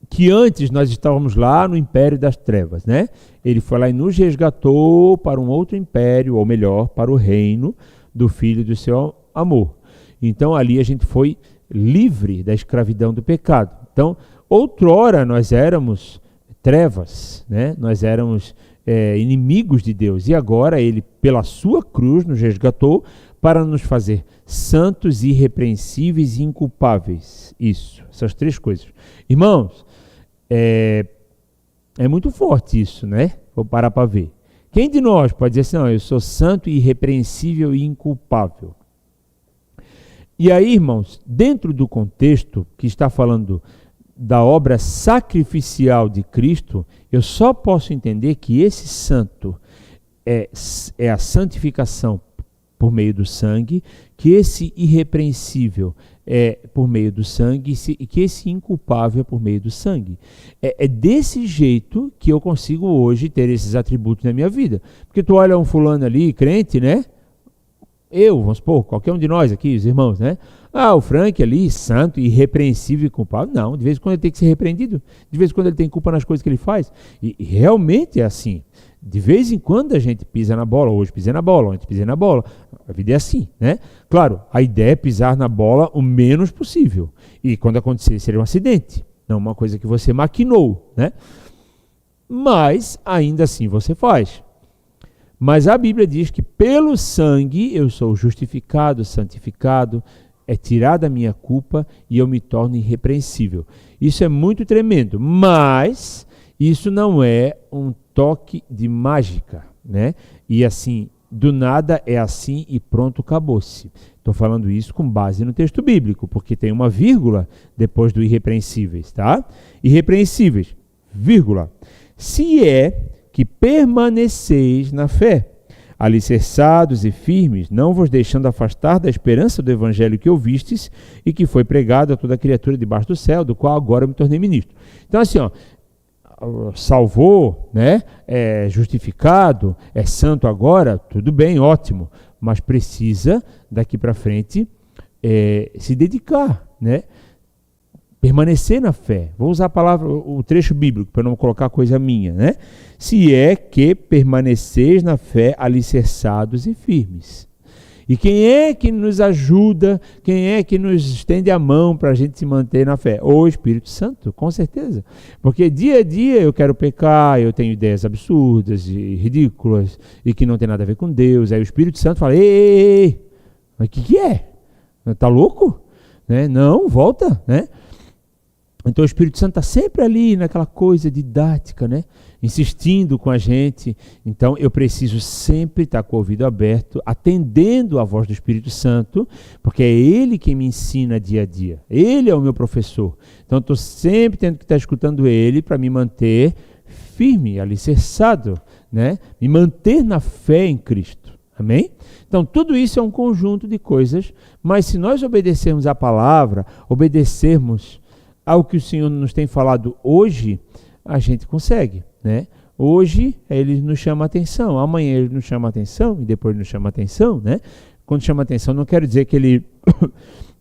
Speaker 1: que antes nós estávamos lá no império das trevas, né? Ele foi lá e nos resgatou para um outro império, ou melhor, para o reino do Filho do seu amor. Então ali a gente foi livre da escravidão do pecado. Então, outrora nós éramos trevas, né? Nós éramos inimigos de Deus, e agora ele, pela sua cruz, nos resgatou para nos fazer santos, irrepreensíveis e inculpáveis. Isso, essas três coisas. Irmãos, é muito forte isso, né? Vou parar para ver. Quem de nós pode dizer assim, não, eu sou santo, irrepreensível e inculpável? E aí, irmãos, dentro do contexto que está falando da obra sacrificial de Cristo, eu só posso entender que esse santo é a santificação por meio do sangue, que esse irrepreensível é por meio do sangue e que esse inculpável é por meio do sangue. É desse jeito que eu consigo hoje ter esses atributos na minha vida. Porque tu olha um fulano ali, crente, né? Vamos supor, qualquer um de nós aqui, os irmãos, né? O Frank ali, santo, irrepreensível e culpável. Não, de vez em quando ele tem que ser repreendido. De vez em quando ele tem culpa nas coisas que ele faz. E realmente é assim. De vez em quando a gente pisa na bola. Hoje pisei na bola, ontem pisei na bola. A vida é assim, né? Claro, a ideia é pisar na bola o menos possível. E quando acontecer, seria um acidente. Não uma coisa que você maquinou, né? Mas, ainda assim, você faz. Mas a Bíblia diz que pelo sangue eu sou justificado, santificado, é tirada a minha culpa e eu me torno irrepreensível. Isso é muito tremendo, mas isso não é um toque de mágica, né? E assim, do nada é assim e pronto, acabou-se. Estou falando isso com base no texto bíblico, porque tem uma vírgula depois do irrepreensíveis, tá? Irrepreensíveis, vírgula. Se é que permaneceis na fé, alicerçados e firmes, não vos deixando afastar da esperança do evangelho que ouvistes e que foi pregado a toda criatura debaixo do céu, do qual agora eu me tornei ministro. Então assim, salvou, né? É justificado, é santo agora, tudo bem, ótimo, mas precisa daqui para frente se dedicar, né? Permanecer na fé. Vou usar a palavra, o trecho bíblico, para não colocar coisa minha, né? Se é que permaneceis na fé alicerçados e firmes. E quem é que nos ajuda, quem é que nos estende a mão para a gente se manter na fé? O Espírito Santo, com certeza. Porque dia a dia eu quero pecar, eu tenho ideias absurdas e ridículas, e que não tem nada a ver com Deus. Aí o Espírito Santo fala, ei, mas o que é? Tá louco? Né? Não, volta, né? Então o Espírito Santo está sempre ali naquela coisa didática, né? Insistindo com a gente. Então eu preciso sempre estar com o ouvido aberto, atendendo a voz do Espírito Santo, porque é Ele quem me ensina dia a dia. Ele é o meu professor. Então estou sempre tendo que estar escutando Ele para me manter firme, alicerçado, né? Me manter na fé em Cristo. Amém? Então tudo isso é um conjunto de coisas, mas se nós obedecermos a palavra, obedecermos ao que o Senhor nos tem falado hoje, a gente consegue, né? Hoje Ele nos chama a atenção, amanhã Ele nos chama a atenção e depois nos chama a atenção, né? Quando chama a atenção não quero dizer que Ele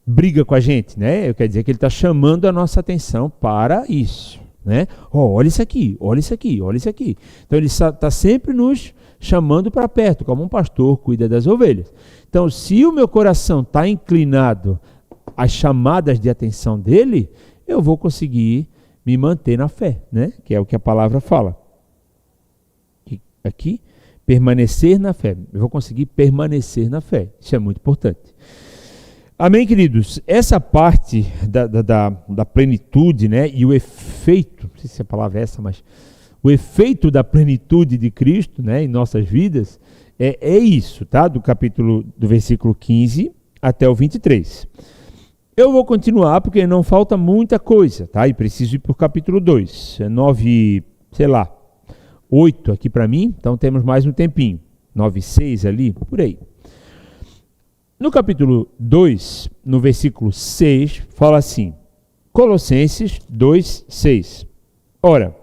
Speaker 1: briga com a gente, né? Eu quero dizer que Ele está chamando a nossa atenção para isso, né? Olha isso aqui, olha isso aqui, olha isso aqui. Então Ele está sempre nos chamando para perto, como um pastor cuida das ovelhas. Então se o meu coração está inclinado às chamadas de atenção dEle, eu vou conseguir me manter na fé, né? Que é o que a palavra fala. Aqui, permanecer na fé. Eu vou conseguir permanecer na fé. Isso é muito importante. Amém, queridos? Essa parte da plenitude, né? E o efeito, não sei se a palavra é essa, mas o efeito da plenitude de Cristo, né? Em nossas vidas, é isso, tá? Do versículo 15 até o 23. Eu vou continuar porque não falta muita coisa, tá? E preciso ir para o capítulo 2. 9, sei lá, 8 aqui para mim, então temos mais um tempinho. 9, 6 ali, por aí. No capítulo 2, no versículo 6, fala assim, Colossenses 2, 6. Ora,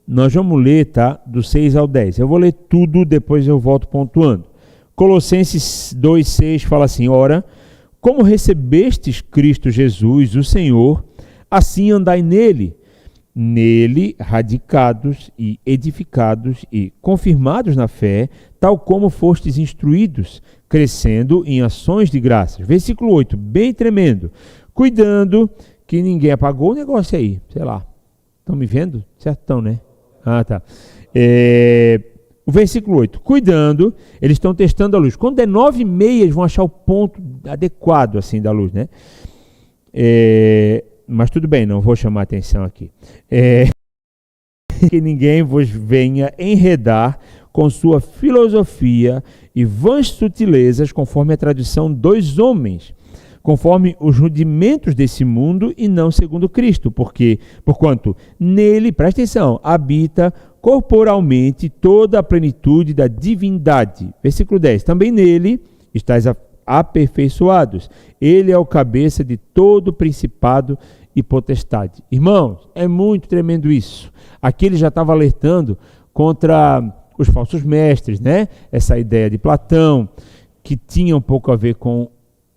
Speaker 1: nós vamos ler, tá? Do 6 ao 10. Eu vou ler tudo, depois eu volto pontuando. Colossenses 2,6 fala assim, ora, como recebestes Cristo Jesus, o Senhor, assim andai nele, radicados e edificados e confirmados na fé, tal como fostes instruídos, crescendo em ações de graças. Versículo 8, bem tremendo, cuidando que ninguém apagou o negócio aí, sei lá, estão me vendo? Certo, estão, né? Ah, tá. O versículo 8, cuidando, eles estão testando a luz. Quando é 9h30, eles vão achar o ponto adequado assim da luz, né? Mas tudo bem, não vou chamar atenção aqui. Que ninguém vos venha enredar com sua filosofia e vãs sutilezas, conforme a tradição dos homens, conforme os rudimentos desse mundo e não segundo Cristo, porquanto nele, presta atenção, habita corporalmente toda a plenitude da divindade. Versículo 10. Também nele estáis aperfeiçoados. Ele é o cabeça de todo principado e potestade. Irmãos, é muito tremendo isso. Aqui ele já estava alertando contra os falsos mestres, né? Essa ideia de Platão, que tinha um pouco a ver com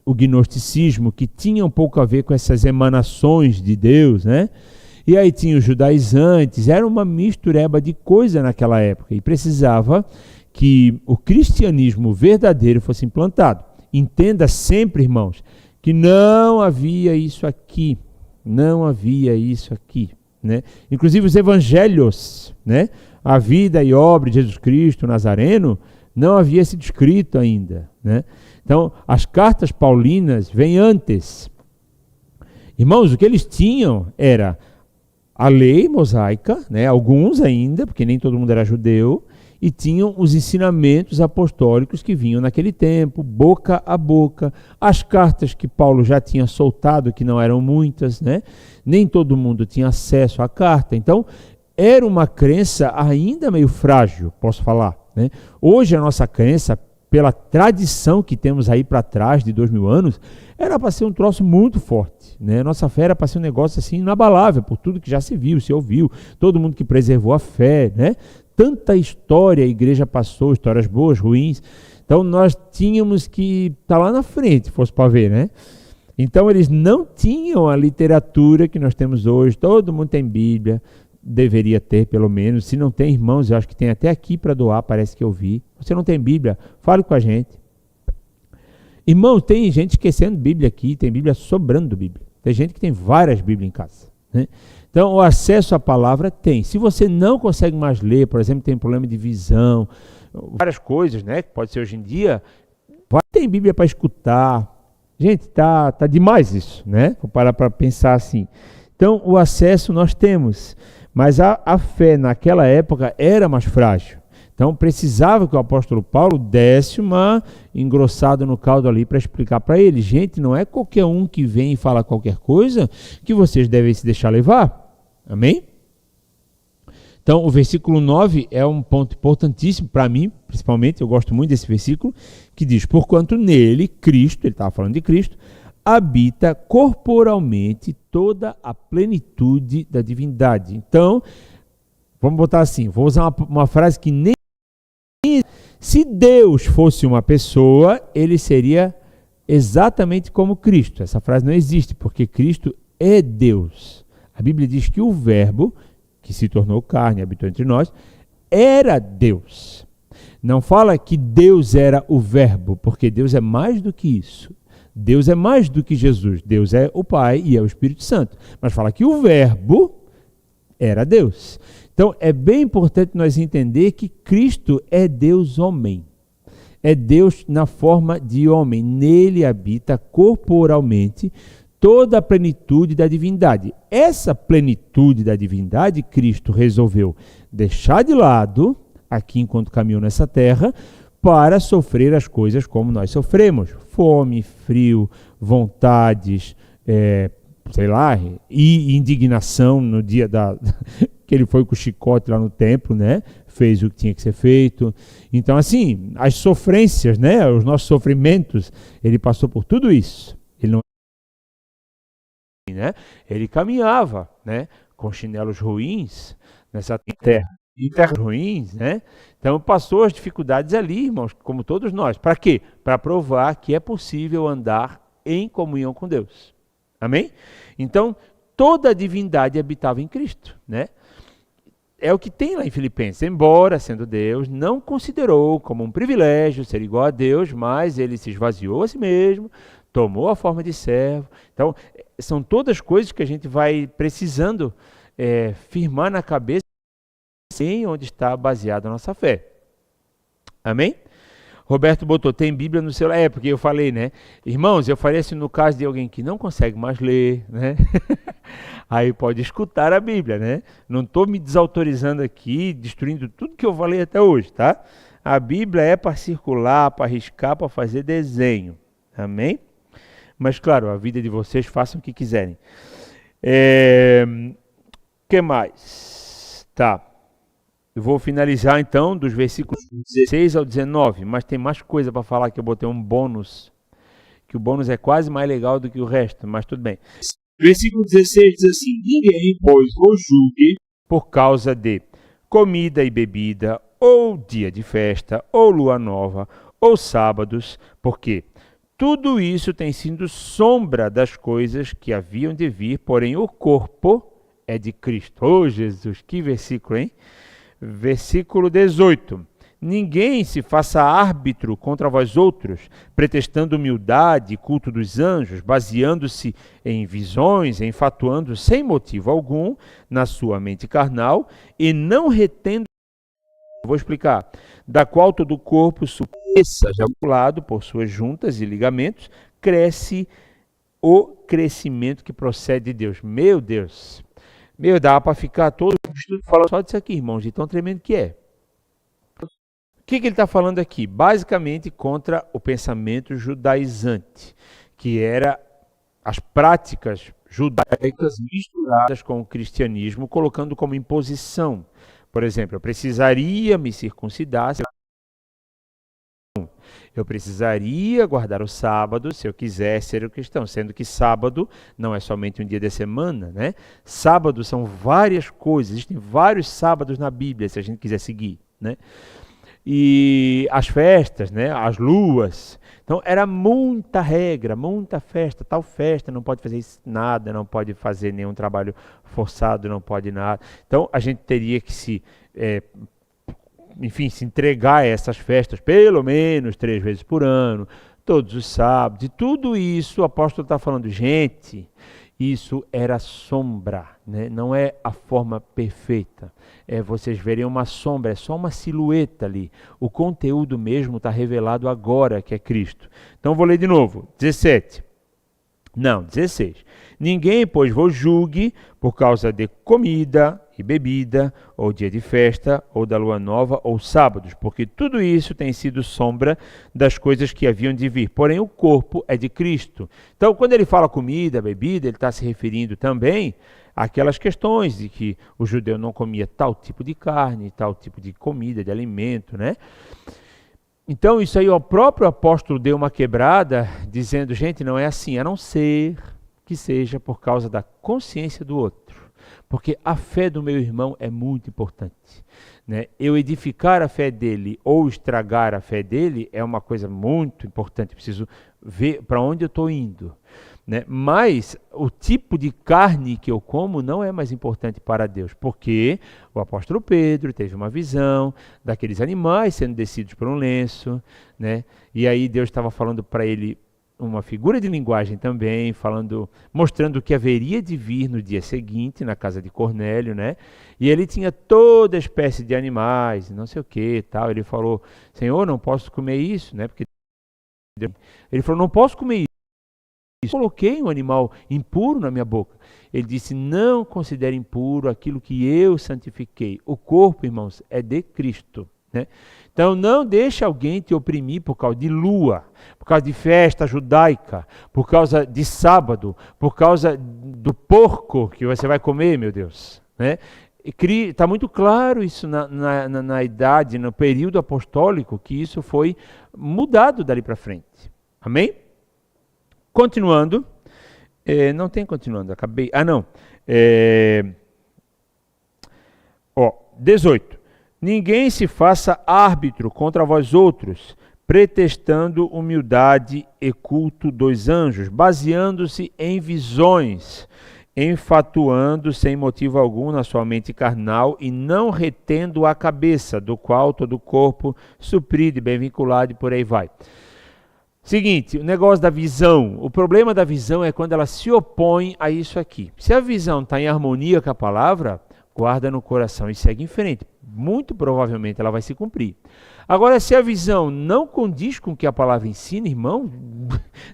Speaker 1: o gnosticismo, que tinha um pouco a ver com essas emanações de Deus, né? E aí tinha os judaizantes, era uma mistureba de coisa naquela época, e precisava que o cristianismo verdadeiro fosse implantado. Entenda sempre, irmãos, que não havia isso aqui, não havia isso aqui, né? Inclusive os evangelhos, né? A vida e obra de Jesus Cristo Nazareno não havia sido escrito ainda, né? Então, as cartas paulinas vêm antes. Irmãos, o que eles tinham era a lei mosaica, né? Alguns ainda, porque nem todo mundo era judeu, e tinham os ensinamentos apostólicos que vinham naquele tempo, boca a boca, as cartas que Paulo já tinha soltado, que não eram muitas, né? Nem todo mundo tinha acesso à carta, então era uma crença ainda meio frágil, posso falar, né? Hoje a nossa crença, pela tradição que temos aí para trás de 2000 anos, era para ser um troço muito forte, né? Nossa fé era para ser um negócio assim inabalável, por tudo que já se viu, se ouviu, todo mundo que preservou a fé, né? Tanta história a igreja passou, histórias boas, ruins, então nós tínhamos que estar lá na frente, fosse para ver, né? Então eles não tinham a literatura que nós temos hoje, todo mundo tem Bíblia, deveria ter pelo menos, se não tem, irmãos, eu acho que tem até aqui para doar, parece que eu vi. Você não tem Bíblia? Fale com a gente. Irmãos, tem gente esquecendo Bíblia aqui, tem Bíblia sobrando Bíblia. Tem gente que tem várias Bíblias em casa, né? Então, o acesso à palavra tem. Se você não consegue mais ler, por exemplo, tem problema de visão, várias coisas, né, que pode ser hoje em dia, tem Bíblia para escutar. Gente, tá demais isso, né? Vou parar para pensar assim. Então, o acesso nós temos, mas a fé naquela época era mais frágil. Então, precisava que o apóstolo Paulo desse uma engrossada no caldo ali para explicar para ele. Gente, não é qualquer um que vem e fala qualquer coisa que vocês devem se deixar levar. Amém? Então, o versículo 9 é um ponto importantíssimo para mim, principalmente, eu gosto muito desse versículo, que diz, porquanto nele, Cristo, ele estava falando de Cristo, habita corporalmente toda a plenitude da divindade. Então, vamos botar assim, vou usar uma frase que nem... Se Deus fosse uma pessoa, ele seria exatamente como Cristo. Essa frase não existe, porque Cristo é Deus. A Bíblia diz que o Verbo, que se tornou carne e habitou entre nós, era Deus. Não fala que Deus era o Verbo, porque Deus é mais do que isso. Deus é mais do que Jesus. Deus é o Pai e é o Espírito Santo. Mas fala que o Verbo era Deus. Então, é bem importante nós entender que Cristo é Deus homem. É Deus na forma de homem. Nele habita corporalmente toda a plenitude da divindade. Essa plenitude da divindade, Cristo resolveu deixar de lado, aqui enquanto caminhou nessa terra, para sofrer as coisas como nós sofremos. Fome, frio, vontades, sei lá, e indignação no dia que ele foi com o chicote lá no templo, né? Fez o que tinha que ser feito. Então, assim, as sofrências, né? Os nossos sofrimentos, ele passou por tudo isso. Ele não, né? Ele caminhava, né? Com chinelos ruins nessa terra. E terras ruins, né? Então passou as dificuldades ali, irmãos, como todos nós. Para quê? Para provar que é possível andar em comunhão com Deus. Amém? Então, toda a divindade habitava em Cristo, né? É o que tem lá em Filipenses. Embora sendo Deus, não considerou como um privilégio ser igual a Deus, mas ele se esvaziou a si mesmo, tomou a forma de servo. Então, são todas coisas que a gente vai precisando firmar na cabeça em onde está baseada a nossa fé. Amém? Roberto botou, tem Bíblia no celular. É, porque eu falei, né? Irmãos, eu falei assim no caso de alguém que não consegue mais ler, né? Aí pode escutar a Bíblia, né? Não estou me desautorizando aqui, destruindo tudo que eu falei até hoje, tá? A Bíblia é para circular, para riscar, para fazer desenho. Amém? Mas claro, a vida de vocês, façam o que quiserem. Que mais? Tá. Eu vou finalizar então dos versículos 16 ao 19, mas tem mais coisa para falar que eu botei um bônus, que o bônus é quase mais legal do que o resto, mas tudo bem. Versículo 16 diz assim: ninguém, pois, vos julgue por causa de comida e bebida, ou dia de festa, ou lua nova, ou sábados, porque tudo isso tem sido sombra das coisas que haviam de vir, porém o corpo é de Cristo. Oh, Jesus, que versículo, hein? Versículo 18. Ninguém se faça árbitro contra vós outros, pretextando humildade e culto dos anjos, baseando-se em visões, enfatuando sem motivo algum na sua mente carnal e não retendo, vou explicar, da qual todo o corpo, jaculado por suas juntas e ligamentos, cresce o crescimento que procede de Deus. Meu Deus! Meu, dá para ficar todo o estudo falando só disso aqui, irmãos, de tão tremendo que é. O que ele está falando aqui? Basicamente contra o pensamento judaizante, que era as práticas judaicas misturadas com o cristianismo, colocando como imposição. Por exemplo, eu precisaria me circuncidar, eu precisaria guardar o sábado se eu quisesse ser cristão, sendo que sábado não é somente um dia da semana, né? Sábado são várias coisas, existem vários sábados na Bíblia, se a gente quiser seguir, né? E as festas, né? As luas. Então era muita regra, muita festa, tal festa, não pode fazer nada, não pode fazer nenhum trabalho forçado, não pode nada. Então a gente teria que se entregar a essas festas pelo menos 3 vezes por ano, todos os sábados, e tudo isso o apóstolo está falando, gente, isso era sombra, né? Não é a forma perfeita. Vocês verem uma sombra, é só uma silhueta ali. O conteúdo mesmo está revelado agora, que é Cristo. Então vou ler de novo, 17. Não, 16. Ninguém, pois, vos julgue por causa de comida e bebida, ou dia de festa, ou da lua nova, ou sábados, porque tudo isso tem sido sombra das coisas que haviam de vir. Porém, o corpo é de Cristo. Então, quando ele fala comida, bebida, ele está se referindo também àquelas questões de que o judeu não comia tal tipo de carne, tal tipo de comida, de alimento, né? Então, isso aí o próprio apóstolo deu uma quebrada, dizendo, gente, não é assim, a não ser que seja por causa da consciência do outro. Porque a fé do meu irmão é muito importante, né? Eu edificar a fé dele ou estragar a fé dele é uma coisa muito importante. Preciso ver para onde eu estou indo, né? Mas o tipo de carne que eu como não é mais importante para Deus, porque o apóstolo Pedro teve uma visão daqueles animais sendo descidos por um lenço, né? E aí Deus estava falando para ele uma figura de linguagem também, mostrando o que haveria de vir no dia seguinte na casa de Cornélio, né? E ele tinha toda espécie de animais, não sei o que, tal. Ele falou, Senhor, não posso comer isso, né? Porque ele falou, não posso comer isso. Coloquei um animal impuro na minha boca. Ele disse, não considere impuro aquilo que eu santifiquei. O corpo, irmãos, é de Cristo, né? Então não deixe alguém te oprimir por causa de lua, por causa de festa judaica, por causa de sábado, por causa do porco que você vai comer, meu Deus, né? Está muito claro isso na idade, no período apostólico, que isso foi mudado dali para frente. Amém? Continuando, não tem continuando, acabei. 18. Ninguém se faça árbitro contra vós outros, pretextando humildade e culto dos anjos, baseando-se em visões, enfatuando sem motivo algum na sua mente carnal e não retendo a cabeça, do qual todo o corpo, suprido e bem vinculado, e por aí vai. Seguinte, o negócio da visão. O problema da visão é quando ela se opõe a isso aqui. Se a visão está em harmonia com a palavra, guarda no coração e segue em frente. muito provavelmente ela vai se cumprir. Agora, se a visão não condiz com o que a palavra ensina, irmão,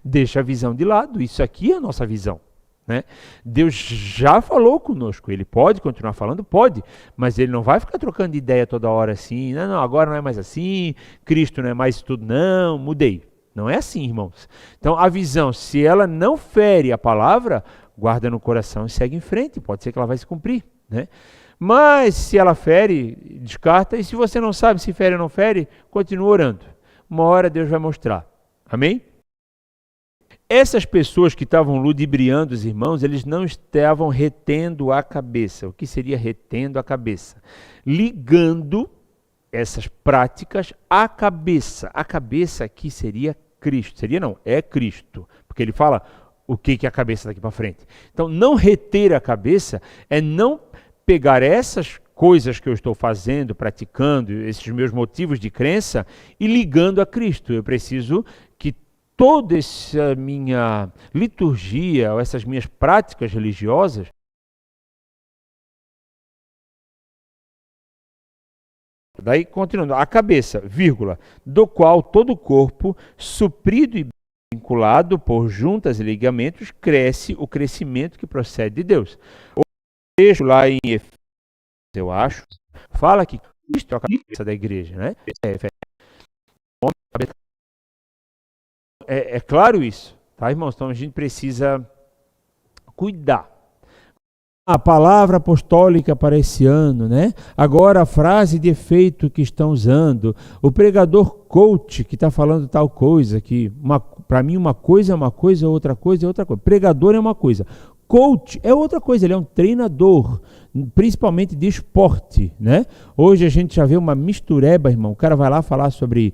Speaker 1: deixa a visão de lado. Isso aqui é a nossa visão, né? Deus já falou conosco, ele pode continuar falando? Pode, mas ele não vai ficar trocando de ideia toda hora assim, não, agora não é mais assim, Cristo não é mais tudo, não, mudei. Não é assim, irmãos. Então, a visão, se ela não fere a palavra, guarda no coração e segue em frente, pode ser que ela vai se cumprir, né? Mas se ela fere, descarta, e se você não sabe se fere ou não fere, continua orando. Uma hora Deus vai mostrar. Amém? Essas pessoas que estavam ludibriando os irmãos, eles não estavam retendo a cabeça. O que seria retendo a cabeça? Ligando essas práticas à cabeça. A cabeça aqui seria Cristo. Seria não, é Cristo. Porque ele fala o que é a cabeça daqui para frente. Então, não reter a cabeça é não pegar essas coisas que eu estou fazendo, praticando, esses meus motivos de crença, e ligando a Cristo. Eu preciso que toda essa minha liturgia, ou essas minhas práticas religiosas, daí continuando, a cabeça, vírgula, do qual todo o corpo, suprido e vinculado por juntas e ligamentos, cresce o crescimento que procede de Deus. O texto lá em Efésios, eu acho, fala que Cristo é a cabeça da igreja, né? É claro isso, tá, irmãos? Então a gente precisa cuidar. A palavra apostólica para esse ano, né? Agora a frase de efeito que estão usando, o pregador coach que está falando tal coisa, que para mim uma coisa é uma coisa, outra coisa é outra coisa. Pregador é uma coisa. Coach é outra coisa, ele é um treinador, principalmente de esporte, né? Hoje a gente já vê uma mistureba, irmão. O cara vai lá falar sobre,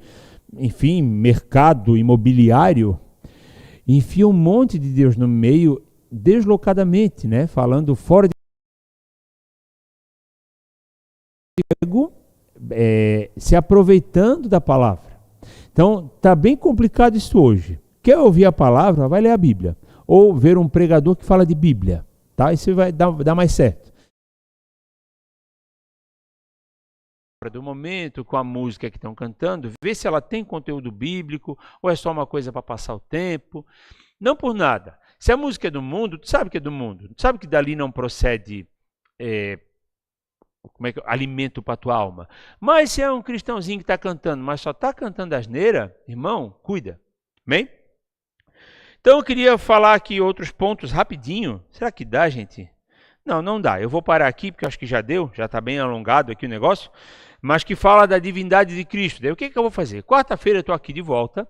Speaker 1: enfim, mercado imobiliário, enfia um monte de Deus no meio, deslocadamente, né? Falando fora de ego, se aproveitando da palavra. Então, tá bem complicado isso hoje. Quer ouvir a palavra? Vai ler a Bíblia. Ou ver um pregador que fala de Bíblia, tá? Isso vai dar mais certo. Do momento, com a música que estão cantando, ver se ela tem conteúdo bíblico ou é só uma coisa para passar o tempo. Não por nada. Se a música é do mundo, tu sabe que é do mundo. Tu sabe que dali não procede alimento para a tua alma. Mas se é um cristãozinho que está cantando, mas só está cantando asneira, irmão, cuida. Amém? Então eu queria falar aqui outros pontos rapidinho. Será que dá, gente? Não, não dá. Eu vou parar aqui porque eu acho que já deu, já está bem alongado aqui o negócio, mas que fala da divindade de Cristo. Daí o que eu vou fazer? Quarta-feira eu estou aqui de volta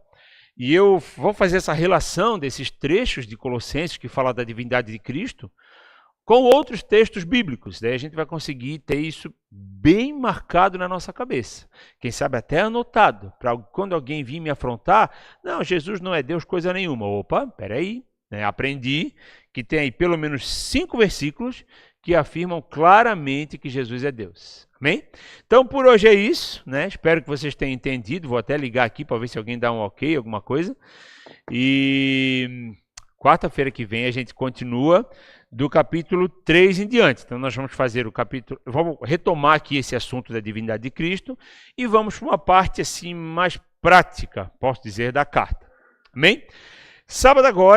Speaker 1: e eu vou fazer essa relação desses trechos de Colossenses que fala da divindade de Cristo com outros textos bíblicos. Daí a gente vai conseguir ter isso bem marcado na nossa cabeça. Quem sabe até anotado, para quando alguém vir me afrontar, não, Jesus não é Deus coisa nenhuma. Opa, peraí, né? Aprendi que tem aí pelo menos 5 versículos que afirmam claramente que Jesus é Deus. Amém? Então por hoje é isso, né? Espero que vocês tenham entendido. Vou até ligar aqui para ver se alguém dá um ok, alguma coisa. E quarta-feira que vem a gente continua do capítulo 3 em diante. Então nós vamos fazer o capítulo, vamos retomar aqui esse assunto da divindade de Cristo e vamos para uma parte assim mais prática, posso dizer, da carta. Amém? Sábado agora